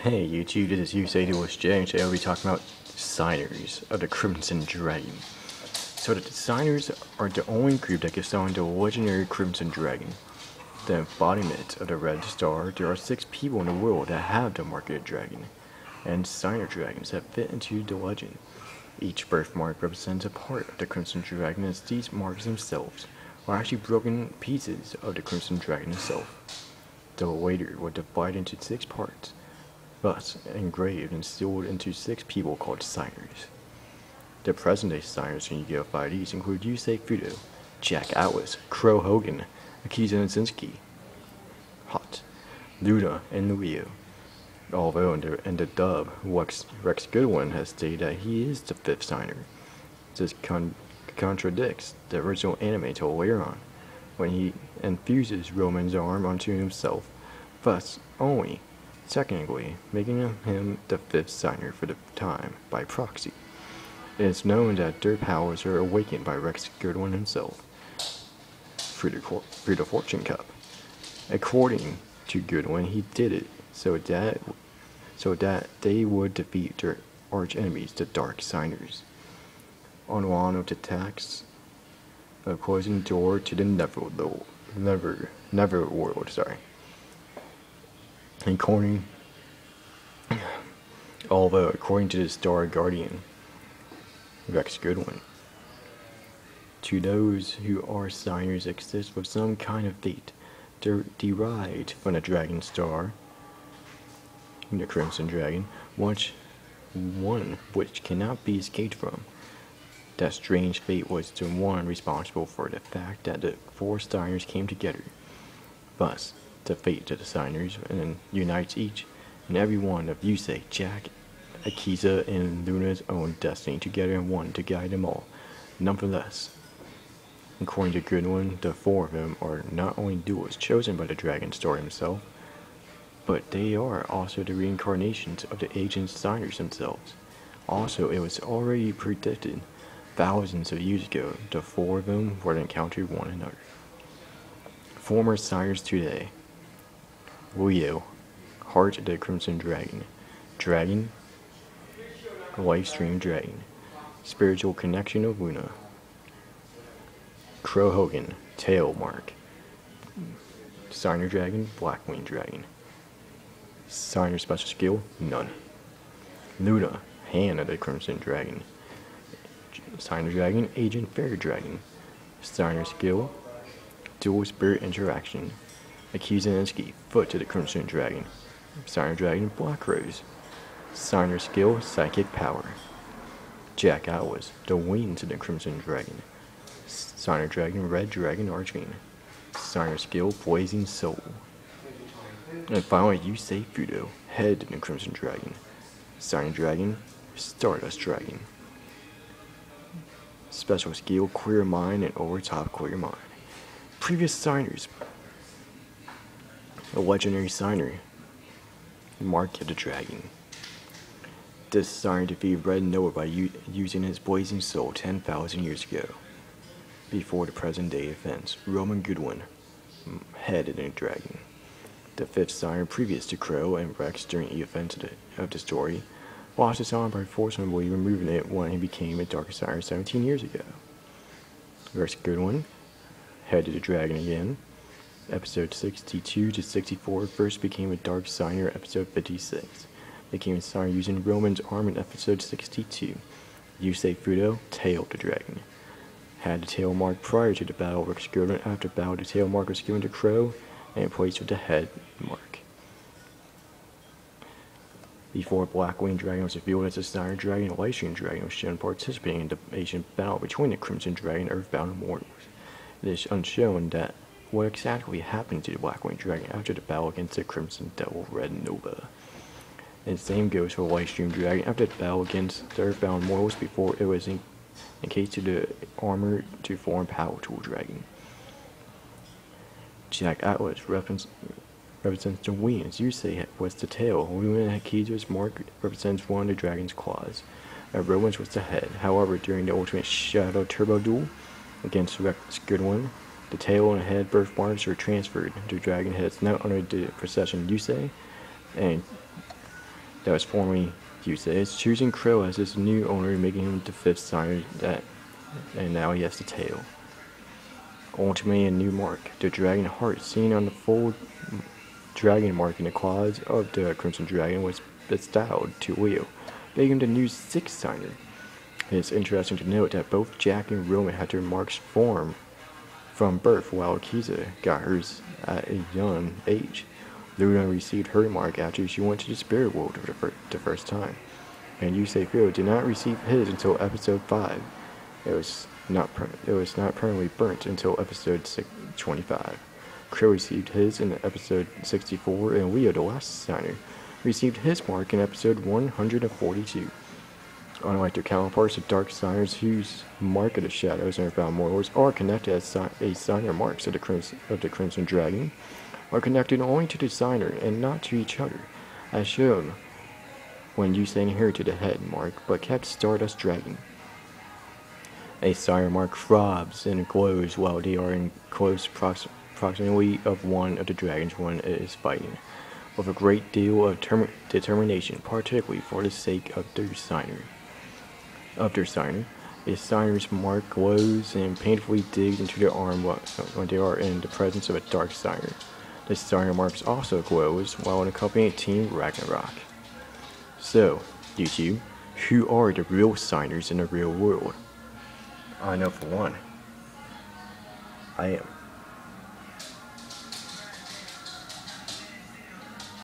Hey YouTube, this is Yugioh, and today I'll be talking about signers of the Crimson Dragon. So the signers are the only group that can summon the legendary Crimson Dragon. The embodiment of the Red Star, there are 6 people in the world that have the marketed dragon, and signer dragons that fit into the legend. Each birthmark represents a part of the Crimson Dragon, as these marks themselves are actually broken pieces of the Crimson Dragon itself. The later were divided into 6 parts, thus engraved and sealed into 6 people called signers. The present-day signers in Yugioh 5Ds include Yugioh, Jack Atlas, Crow Hogan, Akiza Nazinski, Hot, Luna, and Leo. Although in the dub, Rex Goodwin has stated that he is the 5th signer. This contradicts the original anime told later on, when he infuses Roman's arm onto himself, thus only technically making him the 5th signer for the time by proxy. It is known that their powers are awakened by Rex Goodwin himself through the Fortune Cup. According to Goodwin, he did it so that they would defeat their arch enemies, the Dark Signers. On one of the attacks, a closing door to the Neverworld. Although according to the Star Guardian, Rex Goodwin, to those who are signers exist with some kind of fate, they're derived from the Dragon Star, the Crimson Dragon, one which cannot be escaped from. That strange fate was the one responsible for the fact that the 4 signers came together. Thus, the fate of the signers unites each and every one of Yusei, Jack, Akiza, and Luna's own destiny together in one to guide them all. Nonetheless, according to Goodwin, the 4 of them are not only duels chosen by the Dragon Star himself, but they are also the reincarnations of the ancient signers themselves. Also, it was already predicted thousands of years ago the 4 of them would encounter one another. Former signers today: Yugioh, Heart of the Crimson Dragon, Dragon, Lifestream Dragon, Spiritual Connection of Luna, Crow Hogan, Tail Mark, Signer Dragon, Blackwing Dragon, Signer Special Skill, none. Luna, Hand of the Crimson Dragon, Signer Dragon, Agent Fair Dragon, Signer Skill, Dual Spirit Interaction, Akiza Nazinski, Foot to the Crimson Dragon, Signer Dragon, Black Rose, Signer Skill, Psychic Power, Jack Atlas, the Wings of the Crimson Dragon, Signer Dragon, Red Dragon Archfiend, Signer Skill, Blazing Soul, and finally Yugioh, Head of the Crimson Dragon, Signer Dragon, Stardust Dragon, Special Skill, Clear Mind, and Overtop Clear Mind. Previous signers: a legendary signer, Mark of the Dragon. This signer defeated Red Noah by using his Blazing Soul 10,000 years ago, before the present day events. Roman Goodwin, Head of the Dragon. The 5th signer previous to Crow and Rex during the events of the story, lost his arm by forcibly removing it when he became a Dark Signer 17 years ago. Rex Goodwin, Head of the Dragon again. Episode 62 to 64, first became a Dark Signer. Episode 56, became a signer using Roman's arm in episode 62. Yugioh, Tail of the Dragon. Had the tail mark prior to the battle. Rex Goodwin, after battle, the tail mark was given to Crow and placed with the head mark. Before Blackwing Dragon was revealed as a Signer Dragon, Lifestream Dragon was shown participating in the ancient battle between the Crimson Dragon and Earthbound Immortals. It is unshown that what exactly happened to the Blackwing Dragon after the battle against the Crimson Devil Red Nova. And the same goes for Lifestream Dragon after the battle against the Earthbound Immortals before it was encased to the armor to form Power Tool Dragon. Jack Atlas represents the wings. Yusei was the tail. Luna and Akiza's mark represents one of the dragon's claws. Rowan's was the head. However, during the Ultimate Shadow Turbo duel against Rex Goodwin, the tail and head birthmarks were transferred to dragon heads now under the procession Yusei and that was formerly Yugioh, is choosing Krill as his new owner, making him the 5th signer and now he has the tail. Ultimately, a new mark, the dragon heart, seen on the full dragon mark in the claws of the Crimson Dragon, was bestowed to Yugioh, making him the new 6th signer. It is interesting to note that both Jack and Roman had their marks formed from birth, while Kiza got hers at a young age. Luna received her mark after she went to the spirit world for the first time, and Yugioh did not receive his until episode 5. It was not permanently burnt until episode 25. Krill received his in episode 64, and Yugioh, the last signer, received his mark in episode 142. Unlike their counterparts, the Dark Signers, whose mark of the Shadows and Found Mortals are connected as signer marks of the Crimson Dragon, are connected only to the signer and not to each other, as shown when Yugioh inherited the head mark but kept Stardust Dragon. A signer mark throbs and glows while they are in close proximity of one of the dragons one is fighting, with a great deal of determination, particularly for the sake of their signer. A signer's mark glows and painfully digs into their arm when they are in the presence of a dark signer. The signer marks also glows while accompanying Team Ragnarok. So, Yugioh, who are the real signers in the real world? I know for one, I am.